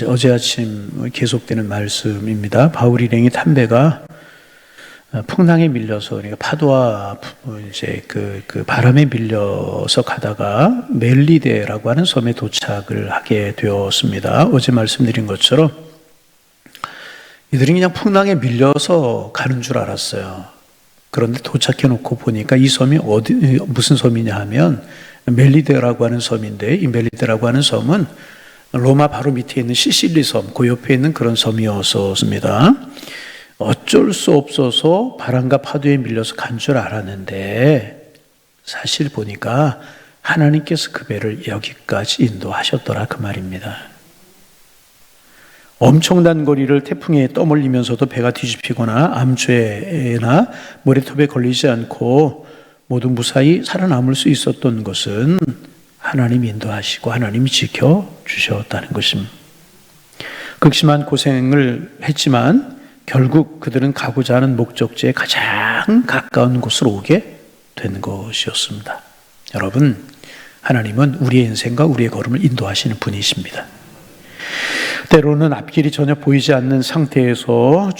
어제 아침 계속되는 말씀입니다. 바울 일행이 탐배가 풍랑에 밀려서, 그러니까 파도와 이제 그 바람에 밀려서 가다가 멜리데라고 하는 섬에 도착을 하게 되었습니다. 어제 말씀드린 것처럼 이들이 그냥 풍랑에 밀려서 가는 줄 알았어요. 그런데 도착해 놓고 보니까 이 섬이 무슨 섬이냐 하면 멜리데라고 하는 섬인데, 이 멜리데라고 하는 섬은 로마 바로 밑에 있는 시실리 섬, 그 옆에 있는 그런 섬이었습니다. 어쩔 수 없어서 바람과 파도에 밀려서 간 줄 알았는데 사실 보니까 하나님께서 그 배를 여기까지 인도하셨더라, 그 말입니다. 엄청난 거리를 태풍에 떠몰리면서도 배가 뒤집히거나 암초에나 모래톱에 걸리지 않고 모두 무사히 살아남을 수 있었던 것은 하나님이 인도하시고 하나님이 지켜주셨다는 것입니다. 극심한 고생을 했지만 결국 그들은 가고자 하는 목적지에 가장 가까운 곳으로 오게 된 것이었습니다. 여러분, 하나님은 우리의 인생과 우리의 걸음을 인도하시는 분이십니다. 때로는 앞길이 전혀 보이지 않는 상태에서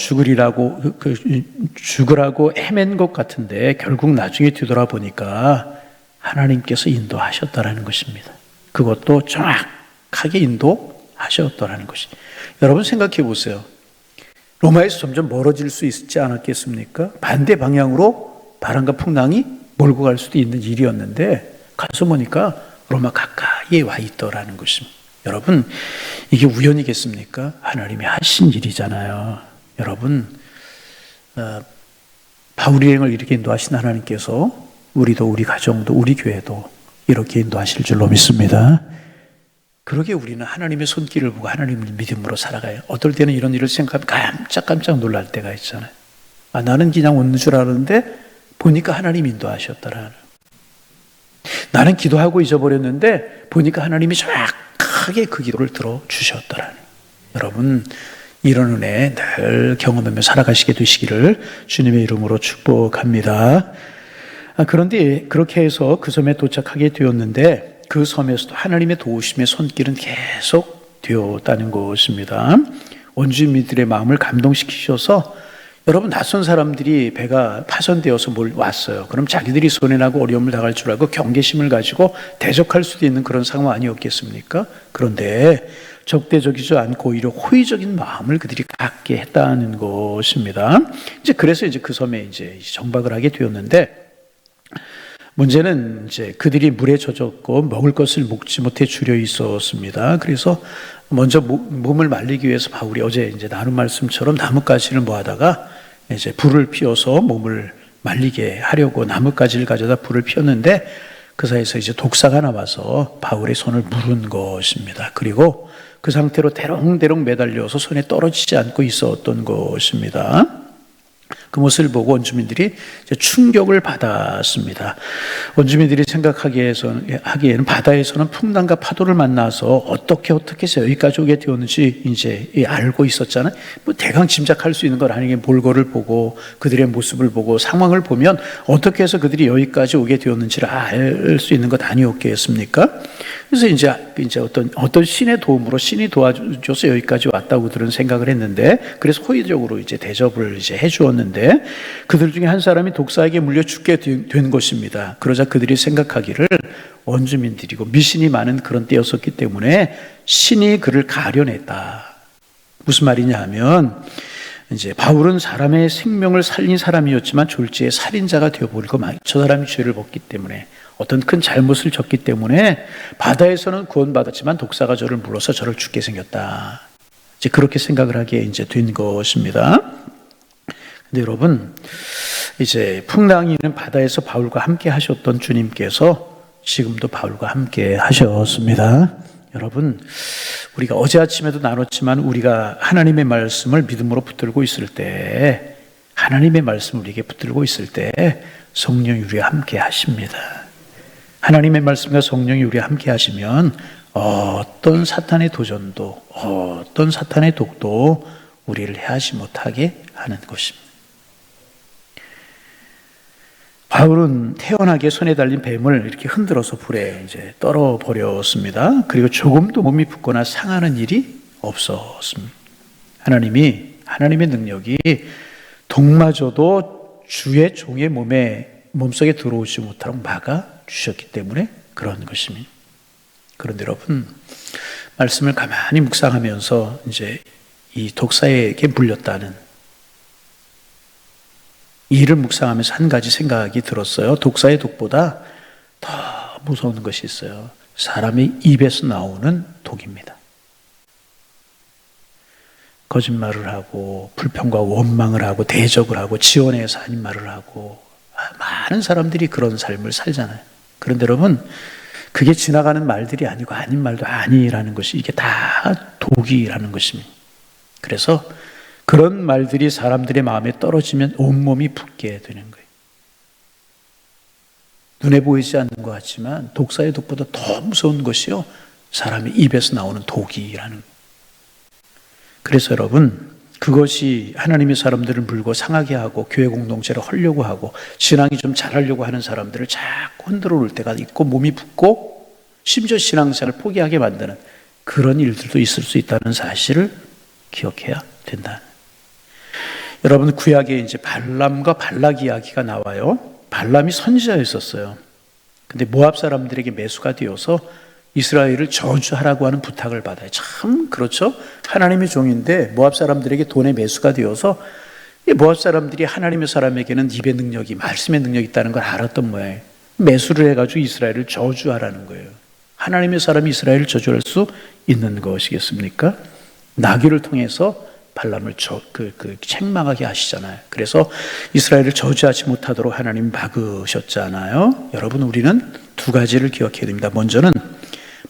죽으라고 헤맨 것 같은데 결국 나중에 뒤돌아보니까 하나님께서 인도하셨다라는 것입니다. 그것도 정확하게 인도하셨다라는 것입니다. 여러분 생각해 보세요. 로마에서 점점 멀어질 수 있지 않았겠습니까? 반대 방향으로 바람과 풍랑이 몰고 갈 수도 있는 일이었는데 가서 보니까 로마 가까이에 와 있더라는 것입니다. 여러분, 이게 우연이겠습니까? 하나님이 하신 일이잖아요. 여러분, 바울 일행을 이렇게 인도하신 하나님께서 우리도, 우리 가정도, 우리 교회도 이렇게 인도하실 줄로 믿습니다. 그러게 우리는 하나님의 손길을 보고 하나님을 믿음으로 살아가요. 어떨 때는 이런 일을 생각하면 깜짝깜짝 놀랄 때가 있잖아요. 나는 그냥 오는 줄 알았는데 보니까 하나님이 인도하셨더라. 나는 기도하고 잊어버렸는데 보니까 하나님이 정확하게 그 기도를 들어주셨더라. 여러분, 이런 은혜 늘 경험하며 살아가시게 되시기를 주님의 이름으로 축복합니다. 그런데 그렇게 해서 그 섬에 도착하게 되었는데 그 섬에서도 하나님의 도우심의 손길은 계속 되었다는 것입니다. 원주민들의 마음을 감동시키셔서, 여러분, 낯선 사람들이 배가 파손되어서 왔어요. 그럼 자기들이 손해나고 어려움을 당할 줄 알고 경계심을 가지고 대적할 수도 있는 그런 상황 아니었겠습니까? 그런데 적대적이지 않고 오히려 호의적인 마음을 그들이 갖게 했다는 것입니다. 그래서 그 섬에 정박을 하게 되었는데, 문제는 그들이 물에 젖었고 먹을 것을 먹지 못해 주려 있었습니다. 그래서 먼저 몸을 말리기 위해서 바울이 어제 나눈 말씀처럼 나뭇가지를 모아다가 불을 피워서 몸을 말리게 하려고 나뭇가지를 가져다 불을 피웠는데 그 사이에서 독사가 나와서 바울의 손을 물은 것입니다. 그리고 그 상태로 대롱대롱 매달려서 손에 떨어지지 않고 있었던 것입니다. 그 모습을 보고 원주민들이 충격을 받았습니다. 원주민들이 생각하기에는 바다에서는 풍랑과 파도를 만나서 어떻게 해서 여기까지 오게 되었는지 알고 있었잖아요. 대강 짐작할 수 있는 건 아니게 몰골을 보고 그들의 모습을 보고 상황을 보면 어떻게 해서 그들이 여기까지 오게 되었는지를 알 수 있는 것 아니었겠습니까? 그래서 어떤 신의 도움으로 신이 도와줘서 여기까지 왔다고 그들은 생각을 했는데, 그래서 호의적으로 대접을 해주었는데 그들 중에 한 사람이 독사에게 물려 죽게 된 것입니다. 그러자 그들이 생각하기를 원주민들이고 미신이 많은 그런 때였었기 때문에 신이 그를 가려냈다. 무슨 말이냐 하면 바울은 사람의 생명을 살린 사람이었지만 졸지에 살인자가 되어버리고 저 사람이 죄를 벗기 때문에 어떤 큰 잘못을 졌기 때문에 바다에서는 구원받았지만 독사가 저를 물어서 저를 죽게 생겼다. 그렇게 생각을 하게 된 것입니다. 근데 여러분, 풍랑이 있는 바다에서 바울과 함께 하셨던 주님께서 지금도 바울과 함께 하셨습니다. 여러분, 우리가 어제 아침에도 나눴지만 우리가 하나님의 말씀을 믿음으로 붙들고 있을 때, 하나님의 말씀을 우리에게 붙들고 있을 때 성령이 우리와 함께 하십니다. 하나님의 말씀과 성령이 우리와 함께 하시면 어떤 사탄의 도전도, 어떤 사탄의 독도 우리를 해하지 못하게 하는 것입니다. 바울은 태연하게 손에 달린 뱀을 이렇게 흔들어서 불에 떨어버렸습니다. 그리고 조금도 몸이 붓거나 상하는 일이 없었습니다. 하나님의 능력이 독마저도 주의 종의 몸속에 들어오지 못하도록 막아주셨기 때문에 그런 것입니다. 그런데 여러분, 말씀을 가만히 묵상하면서 이제 이 독사에게 물렸다는 이를 묵상하면서 한 가지 생각이 들었어요. 독사의 독보다 더 무서운 것이 있어요. 사람의 입에서 나오는 독입니다. 거짓말을 하고 불평과 원망을 하고 대적을 하고 지원해서 아닌 말을 하고 많은 사람들이 그런 삶을 살잖아요. 그런데 여러분, 그게 지나가는 말들이 아니고 아닌 말도 아니라는 것이 이게 다 독이라는 것입니다. 그래서 그런 말들이 사람들의 마음에 떨어지면 온몸이 붓게 되는 거예요. 눈에 보이지 않는 것 같지만 독사의 독보다 더 무서운 것이요, 사람의 입에서 나오는 독이라는 거예요. 그래서 여러분, 그것이 하나님의 사람들을 물고 상하게 하고 교회 공동체를 하려고 하고 신앙이 좀 잘하려고 하는 사람들을 자꾸 흔들어 놓을 때가 있고 몸이 붓고 심지어 신앙생활을 포기하게 만드는 그런 일들도 있을 수 있다는 사실을 기억해야 된다. 여러분, 구약에 이제 발람과 발락 이야기가 나와요. 발람이 선지자였었어요. 근데 모압 사람들에게 매수가 되어서 이스라엘을 저주하라고 하는 부탁을 받아요. 참 그렇죠? 하나님의 종인데 모압 사람들에게 돈의 매수가 되어서 모압 사람들이 하나님의 사람에게는 입의 능력이, 말씀의 능력이 있다는 걸 알았던 모양이에요. 매수를 해가지고 이스라엘을 저주하라는 거예요. 하나님의 사람이 이스라엘을 저주할 수 있는 것이겠습니까? 나귀를 통해서 발람을 책망하게 하시잖아요. 그래서 이스라엘을 저주하지 못하도록 하나님 막으셨잖아요. 여러분, 우리는 두 가지를 기억해야 됩니다. 먼저는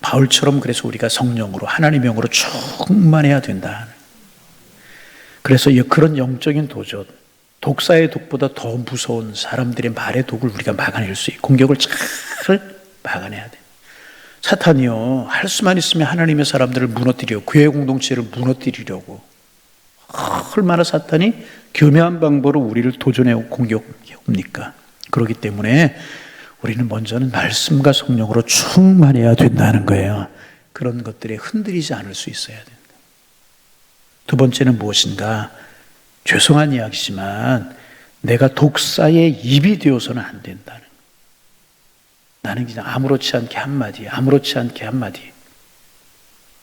바울처럼 그래서 우리가 성령으로 하나님의 영으로 충만해야 된다. 그래서 그런 영적인 도전, 독사의 독보다 더 무서운 사람들의 말의 독을 우리가 막아낼 수 있고 공격을 잘 막아내야 돼. 사탄이요, 할 수만 있으면 하나님의 사람들을 무너뜨리고 교회 공동체를 무너뜨리려고 얼마나 사탄이 교묘한 방법으로 우리를 도전해 공격해옵니까? 그렇기 때문에 우리는 먼저는 말씀과 성령으로 충만해야 된다는 거예요. 그런 것들에 흔들리지 않을 수 있어야 된다. 두 번째는 무엇인가? 죄송한 이야기지만 내가 독사의 입이 되어서는 안 된다는 거예요. 나는 그냥 아무렇지 않게 한마디,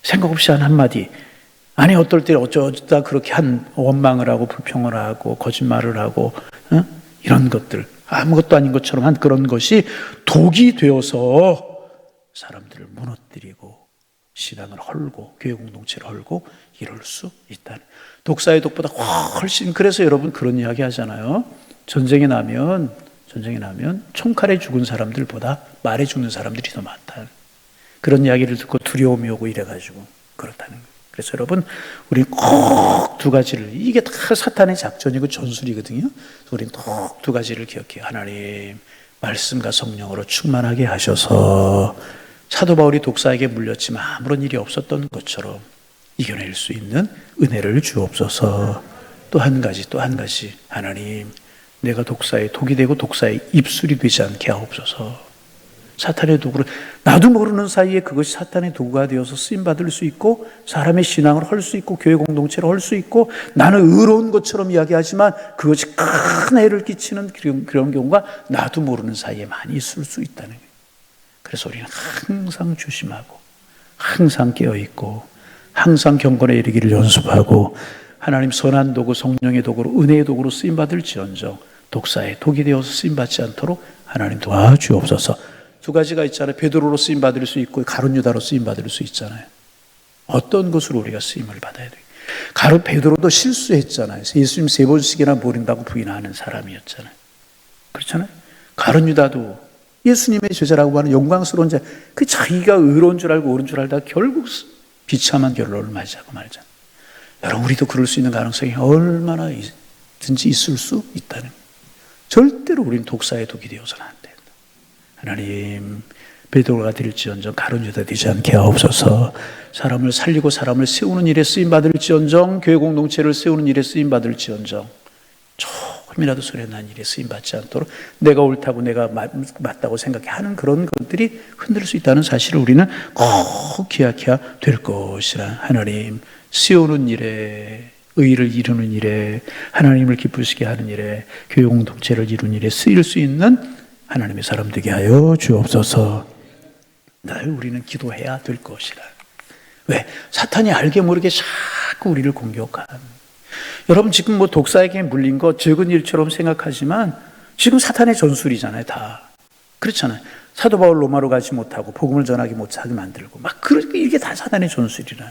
생각 없이 한 한마디, 아니 어떨 때 어쩌다 그렇게 원망을 하고 불평을 하고 거짓말을 하고 이런 것들, 아무것도 아닌 것처럼 한 그런 것이 독이 되어서 사람들을 무너뜨리고 신앙을 헐고 교회 공동체를 헐고 이럴 수 있다는, 독사의 독보다 훨씬. 그래서 여러분 그런 이야기 하잖아요. 전쟁이 나면 총칼에 죽은 사람들보다 말에 죽는 사람들이 더 많다. 그런 이야기를 듣고 두려움이 오고 이래가지고 그렇다는 거예요. 그래서 여러분, 우리 꼭 두 가지를, 이게 다 사탄의 작전이고 전술이거든요. 우리는 꼭 두 가지를 기억해요. 하나님 말씀과 성령으로 충만하게 하셔서 사도 바울이 독사에게 물렸지만 아무런 일이 없었던 것처럼 이겨낼 수 있는 은혜를 주옵소서. 또 한 가지, 하나님 내가 독사의 독이 되고 독사의 입술이 되지 않게 하옵소서. 사탄의 도구를 나도 모르는 사이에 그것이 사탄의 도구가 되어서 쓰임받을 수 있고 사람의 신앙을 헐 수 있고 교회 공동체를 헐 수 있고 나는 의로운 것처럼 이야기하지만 그것이 큰 해를 끼치는 그런 경우가 나도 모르는 사이에 많이 있을 수 있다는 거예요. 그래서 우리는 항상 조심하고 항상 깨어있고 항상 경건에 이르기를 연습하고 하나님 선한 도구, 성령의 도구로, 은혜의 도구로 쓰임받을지언정 독사의 독이 되어서 쓰임받지 않도록 하나님 도와주옵소서. 두 가지가 있잖아요. 베드로로 쓰임받을 수 있고 가룟 유다로 쓰임받을 수 있잖아요. 어떤 것으로 우리가 쓰임을 받아야 돼요? 베드로도 실수했잖아요. 예수님 3번씩이나 모른다고 부인하는 사람이었잖아요. 그렇잖아요. 가룟 유다도 예수님의 제자라고 하는 영광스러운 자, 그 자기가 의로운 줄 알고 옳은 줄 알다가 결국 비참한 결론을 맞이하고 말잖아요. 여러분, 우리도 그럴 수 있는 가능성이 얼마나든지 있을 수 있다는 거예요. 절대로 우리는 독사의 독이 되어서는 안 된다. 하나님, 베드로가 될지언정 가룟 유다 되지 않게 하옵소서. 사람을 살리고 사람을 세우는 일에 쓰임받을지언정 교회 공동체를 세우는 일에 쓰임받을지언정 조금이라도 소리난 일에 쓰임받지 않도록 내가 옳다고 내가 맞다고 생각하는 그런 것들이 흔들릴 수 있다는 사실을 우리는 꼭 기억해야 될 것이라. 하나님, 세우는 일에, 의를 이루는 일에, 하나님을 기쁘시게 하는 일에, 교회 공동체를 이루는 일에 쓰일 수 있는 하나님의 사람 되게 하여 주옵소서. 우리는 기도해야 될 것이라. 왜? 사탄이 알게 모르게 자꾸 우리를 공격한. 여러분 지금 뭐 독사에게 물린 거 적은 일처럼 생각하지만 지금 사탄의 전술이잖아요, 다. 그렇잖아요. 사도 바울 로마로 가지 못하고 복음을 전하기 못하게 만들고 막 이게 다 사탄의 전술이라.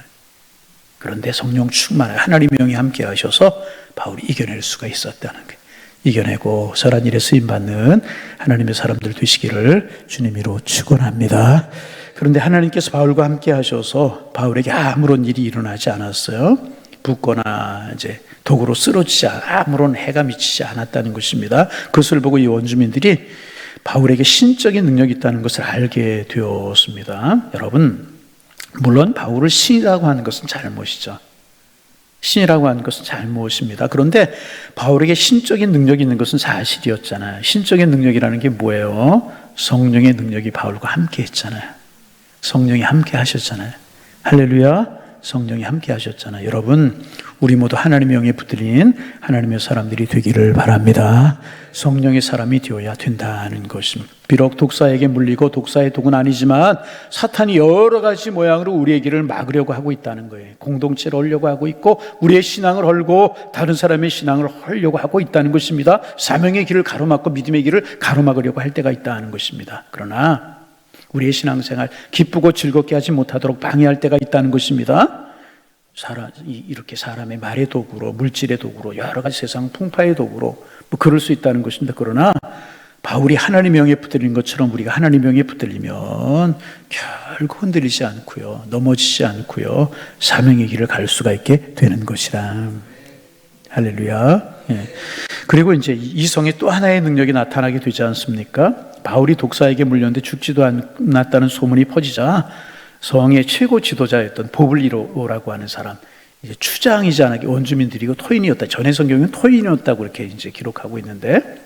그런데 성령 충만하여 하나님의 영이 함께 하셔서 바울이 이겨낼 수가 있었다는 거예요. 이겨내고 선한 일에 쓰임받는 하나님의 사람들 되시기를 주님으로 축원합니다. 그런데 하나님께서 바울과 함께 하셔서 바울에게 아무런 일이 일어나지 않았어요. 붓거나 이제 독으로 쓰러지지 아무런 해가 미치지 않았다는 것입니다. 그것을 보고 이 원주민들이 바울에게 신적인 능력이 있다는 것을 알게 되었습니다. 여러분, 물론 바울을 신이라고 하는 것은 잘못이죠. 신이라고 하는 것은 잘못입니다. 그런데 바울에게 신적인 능력이 있는 것은 사실이었잖아요. 신적인 능력이라는 게 뭐예요? 성령의 능력이 바울과 함께 했잖아요. 성령이 함께 하셨잖아요. 할렐루야. 성령이 함께 하셨잖아요. 여러분, 우리 모두 하나님의 영에 붙들린 하나님의 사람들이 되기를 바랍니다. 성령의 사람이 되어야 된다는 것입니다. 비록 독사에게 물리고 독사의 독은 아니지만 사탄이 여러 가지 모양으로 우리의 길을 막으려고 하고 있다는 거예요. 공동체를 헐려고 하고 있고 우리의 신앙을 헐고 다른 사람의 신앙을 헐려고 하고 있다는 것입니다. 사명의 길을 가로막고 믿음의 길을 가로막으려고 할 때가 있다는 것입니다. 그러나 우리의 신앙생활 기쁘고 즐겁게 하지 못하도록 방해할 때가 있다는 것입니다. 이렇게 사람의 말의 도구로, 물질의 도구로, 여러 가지 세상 풍파의 도구로 뭐 그럴 수 있다는 것입니다. 그러나 바울이 하나님의 영에 붙들린 것처럼 우리가 하나님의 영에 붙들리면 결코 흔들리지 않고요, 넘어지지 않고요, 사명의 길을 갈 수가 있게 되는 것이라. 할렐루야. 예. 그리고 이제 이성의 또 하나의 능력이 나타나게 되지 않습니까? 바울이 독사에게 물렸는데 죽지도 않았다는 소문이 퍼지자 성의 최고 지도자였던 보블리오라고 하는 사람, 이제 추장이지 않게 원주민들이고 토인이었다. 전해 성경은 토인이었다고 이렇게 이제 기록하고 있는데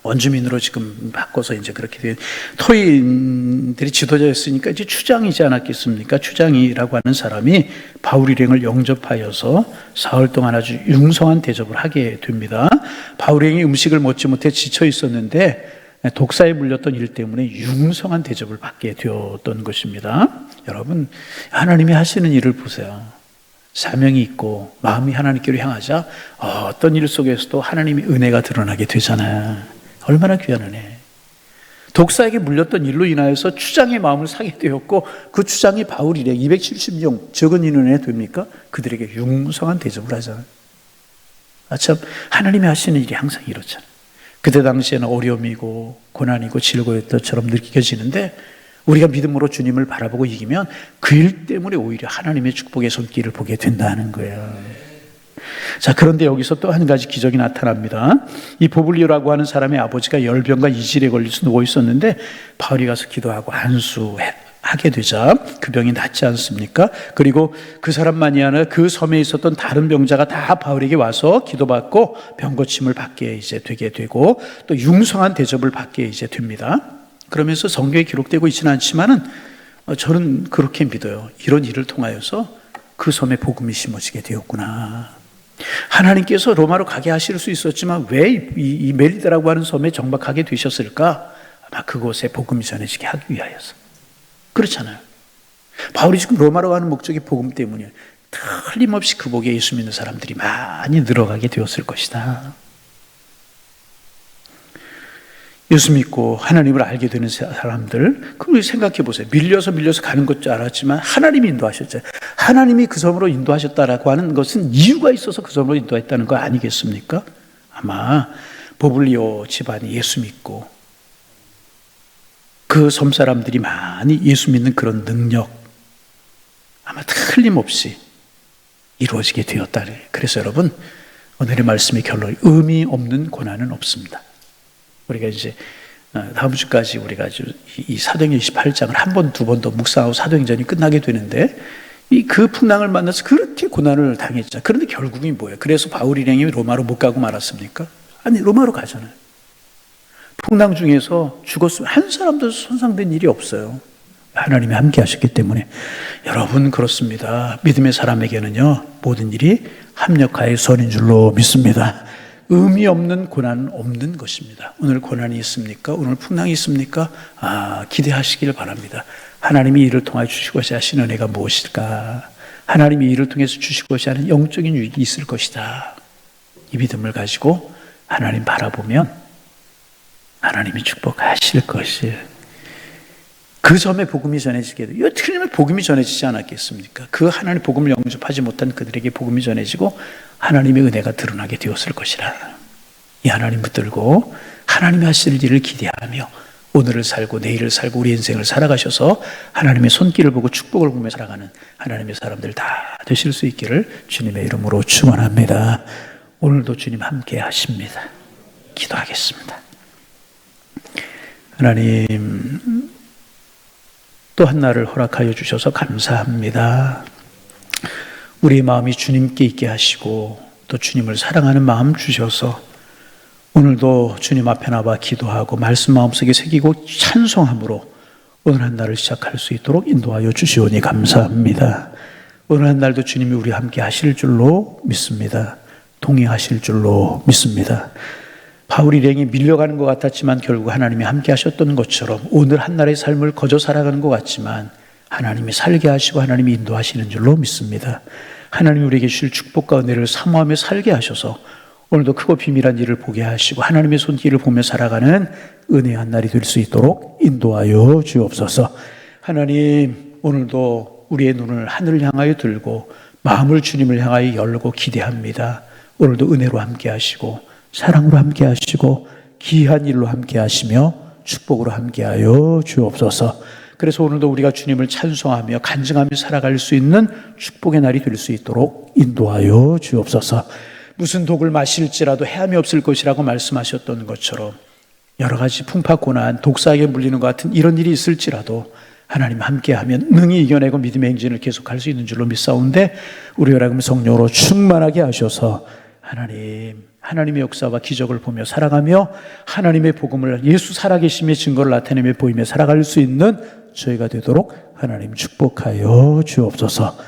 원주민으로 지금 바꿔서 이제 그렇게 된 토인들이 지도자였으니까 이제 추장이지 않았겠습니까? 추장이라고 하는 사람이 바울 일행을 영접하여서 사흘 동안 아주 융성한 대접을 하게 됩니다. 바울 일행이 음식을 먹지 못해 지쳐 있었는데 독사에 물렸던 일 때문에 융성한 대접을 받게 되었던 것입니다. 여러분, 하나님이 하시는 일을 보세요. 사명이 있고 마음이 하나님께로 향하자 어떤 일 속에서도 하나님의 은혜가 드러나게 되잖아요. 얼마나 귀한 은혜. 독사에게 물렸던 일로 인하여서 추장의 마음을 사게 되었고 그 추장이 바울 일행 270명 적은 인원에 됩니까? 그들에게 융성한 대접을 하잖아요. 참 하나님이 하시는 일이 항상 이렇잖아요. 그때 당시에는 어려움이고 고난이고 질고였던 것처럼 느껴지는데 우리가 믿음으로 주님을 바라보고 이기면 그 일 때문에 오히려 하나님의 축복의 손길을 보게 된다는 거예요. 자, 그런데 여기서 또 한 가지 기적이 나타납니다. 이 보블리오라고 하는 사람의 아버지가 열병과 이질에 걸려서 누워 있었는데 바울이 가서 기도하고 안수하게 되자 그 병이 낫지 않습니까? 그리고 그 사람만이 아니라 그 섬에 있었던 다른 병자가 다 바울에게 와서 기도받고 병고침을 받게 이제 되게 되고 또 융성한 대접을 받게 이제 됩니다. 그러면서 성경에 기록되고 있지는 않지만은 저는 그렇게 믿어요. 이런 일을 통하여서 그 섬에 복음이 심어지게 되었구나. 하나님께서 로마로 가게 하실 수 있었지만 왜 이 멜리다라고 하는 섬에 정박하게 되셨을까? 아마 그곳에 복음이 전해지게 하기 위하여서. 그렇잖아요. 바울이 지금 로마로 가는 목적이 복음 때문이에요. 틀림없이 그 복에 예수 믿는 사람들이 많이 늘어가게 되었을 것이다. 예수 믿고 하나님을 알게 되는 사람들, 그걸 생각해 보세요. 밀려서 가는 것 줄 알았지만 하나님이 인도하셨잖아요. 하나님이 그 섬으로 인도하셨다라고 하는 것은 이유가 있어서 그 섬으로 인도했다는 거 아니겠습니까? 아마 보블리오 집안이 예수 믿고 그 섬 사람들이 많이 예수 믿는 그런 능력 아마 틀림없이 이루어지게 되었다. 그래서 여러분, 오늘의 말씀의 결론, 의미 없는 고난은 없습니다. 우리가 이제 다음 주까지 우리가 이 사도행전 28장을 한 번, 두 번 더 묵상하고 사도행전이 끝나게 되는데 그 풍랑을 만나서 그렇게 고난을 당했죠. 그런데 결국이 뭐예요? 그래서 바울 일행이 로마로 못 가고 말았습니까? 아니, 로마로 가잖아요. 풍랑 중에서 죽었으면 한 사람도 손상된 일이 없어요. 하나님이 함께 하셨기 때문에. 여러분, 그렇습니다. 믿음의 사람에게는요, 모든 일이 합력하여 선인 줄로 믿습니다. 의미 없는 고난은 없는 것입니다. 오늘 고난이 있습니까? 오늘 풍랑이 있습니까? 기대하시길 바랍니다. 하나님이 이를 통하여 주시고자 하시는 은혜가 무엇일까? 하나님이 이를 통해서 주시고자 하는 영적인 유익이 있을 것이다. 이 믿음을 가지고 하나님 바라보면 하나님이 축복하실 것이. 그 점에 복음이 전해지게 돼요. 틀리면 복음이 전해지지 않았겠습니까? 그 하나님의 복음을 영접하지 못한 그들에게 복음이 전해지고 하나님의 은혜가 드러나게 되었을 것이라. 이 하나님 붙들고 하나님이 하실 일을 기대하며 오늘을 살고 내일을 살고 우리 인생을 살아가셔서 하나님의 손길을 보고 축복을 보며 살아가는 하나님의 사람들 다 되실 수 있기를 주님의 이름으로 축원합니다. 오늘도 주님 함께 하십니다. 기도하겠습니다. 하나님, 또 한 날을 허락하여 주셔서 감사합니다. 우리의 마음이 주님께 있게 하시고 또 주님을 사랑하는 마음 주셔서 오늘도 주님 앞에 나와 기도하고 말씀 마음속에 새기고 찬송함으로 오늘 한 날을 시작할 수 있도록 인도하여 주시오니 감사합니다. 오늘 한 날도 주님이 우리와 함께 하실 줄로 믿습니다. 동행하실 줄로 믿습니다. 바울 일행이 밀려가는 것 같았지만 결국 하나님이 함께 하셨던 것처럼 오늘 한 날의 삶을 거저 살아가는 것 같지만 하나님이 살게 하시고 하나님이 인도하시는 줄로 믿습니다. 하나님이 우리에게 주실 축복과 은혜를 사모하며 살게 하셔서 오늘도 크고 비밀한 일을 보게 하시고 하나님의 손길을 보며 살아가는 은혜의 한 날이 될 수 있도록 인도하여 주옵소서. 하나님, 오늘도 우리의 눈을 하늘을 향하여 들고 마음을 주님을 향하여 열고 기대합니다. 오늘도 은혜로 함께 하시고 사랑으로 함께 하시고 귀한 일로 함께 하시며 축복으로 함께 하여 주옵소서. 그래서 오늘도 우리가 주님을 찬송하며 간증하며 살아갈 수 있는 축복의 날이 될 수 있도록 인도하여 주옵소서. 무슨 독을 마실지라도 해함이 없을 것이라고 말씀하셨던 것처럼 여러 가지 풍파 고난, 독사에게 물리는 것 같은 이런 일이 있을지라도 하나님 함께하면 능히 이겨내고 믿음의 행진을 계속할 수 있는 줄로 믿사온데 우리 여러분 성령으로 충만하게 하셔서 하나님의 역사와 기적을 보며 살아가며 하나님의 복음을 예수 살아계심의 증거를 나타내며 보이며 살아갈 수 있는 저희가 되도록 하나님 축복하여 주옵소서.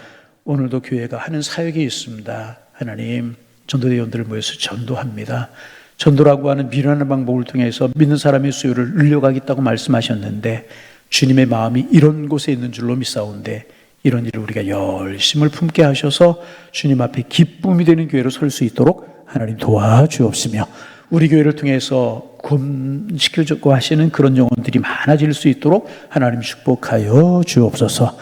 오늘도 교회가 하는 사역이 있습니다. 하나님, 전도대원들을 모여서 전도합니다. 전도라고 하는 미련한 방법을 통해서 믿는 사람의 수요를 늘려가겠다고 말씀하셨는데 주님의 마음이 이런 곳에 있는 줄로 믿사온데 이런 일을 우리가 열심을 품게 하셔서 주님 앞에 기쁨이 되는 교회로 설 수 있도록 하나님 도와주옵시며 우리 교회를 통해서 구원시켜주고 하시는 그런 영혼들이 많아질 수 있도록 하나님 축복하여 주옵소서.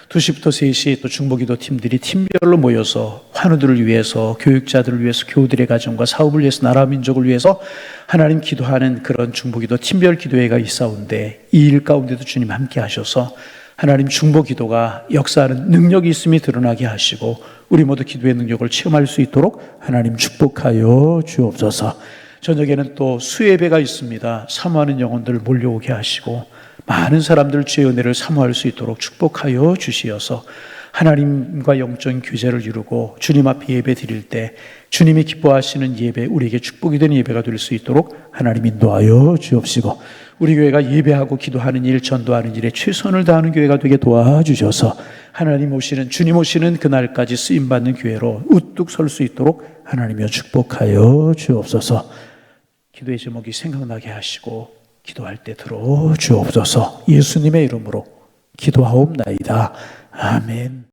2시부터 3시 또 중보기도 팀들이 팀별로 모여서 환우들을 위해서, 교육자들을 위해서, 교우들의 가정과 사업을 위해서, 나라 민족을 위해서 하나님 기도하는 그런 중보기도 팀별 기도회가 있사온데 이 일 가운데도 주님 함께 하셔서 하나님 중보기도가 역사하는 능력이 있음이 드러나게 하시고 우리 모두 기도의 능력을 체험할 수 있도록 하나님 축복하여 주옵소서. 저녁에는 또 수예배가 있습니다. 사모하는 영혼들 몰려오게 하시고 많은 사람들 주의 은혜를 사모할 수 있도록 축복하여 주시어서 하나님과 영적인 교제를 이루고 주님 앞에 예배 드릴 때 주님이 기뻐하시는 예배, 우리에게 축복이 되는 예배가 될 수 있도록 하나님 인도하여 주옵시고 우리 교회가 예배하고 기도하는 일, 전도하는 일에 최선을 다하는 교회가 되게 도와주셔서 하나님 오시는, 주님 오시는 그날까지 쓰임받는 교회로 우뚝 설 수 있도록 하나님이여 축복하여 주옵소서. 기도의 제목이 생각나게 하시고 기도할 때 들어주옵소서. 예수님의 이름으로 기도하옵나이다. 아멘.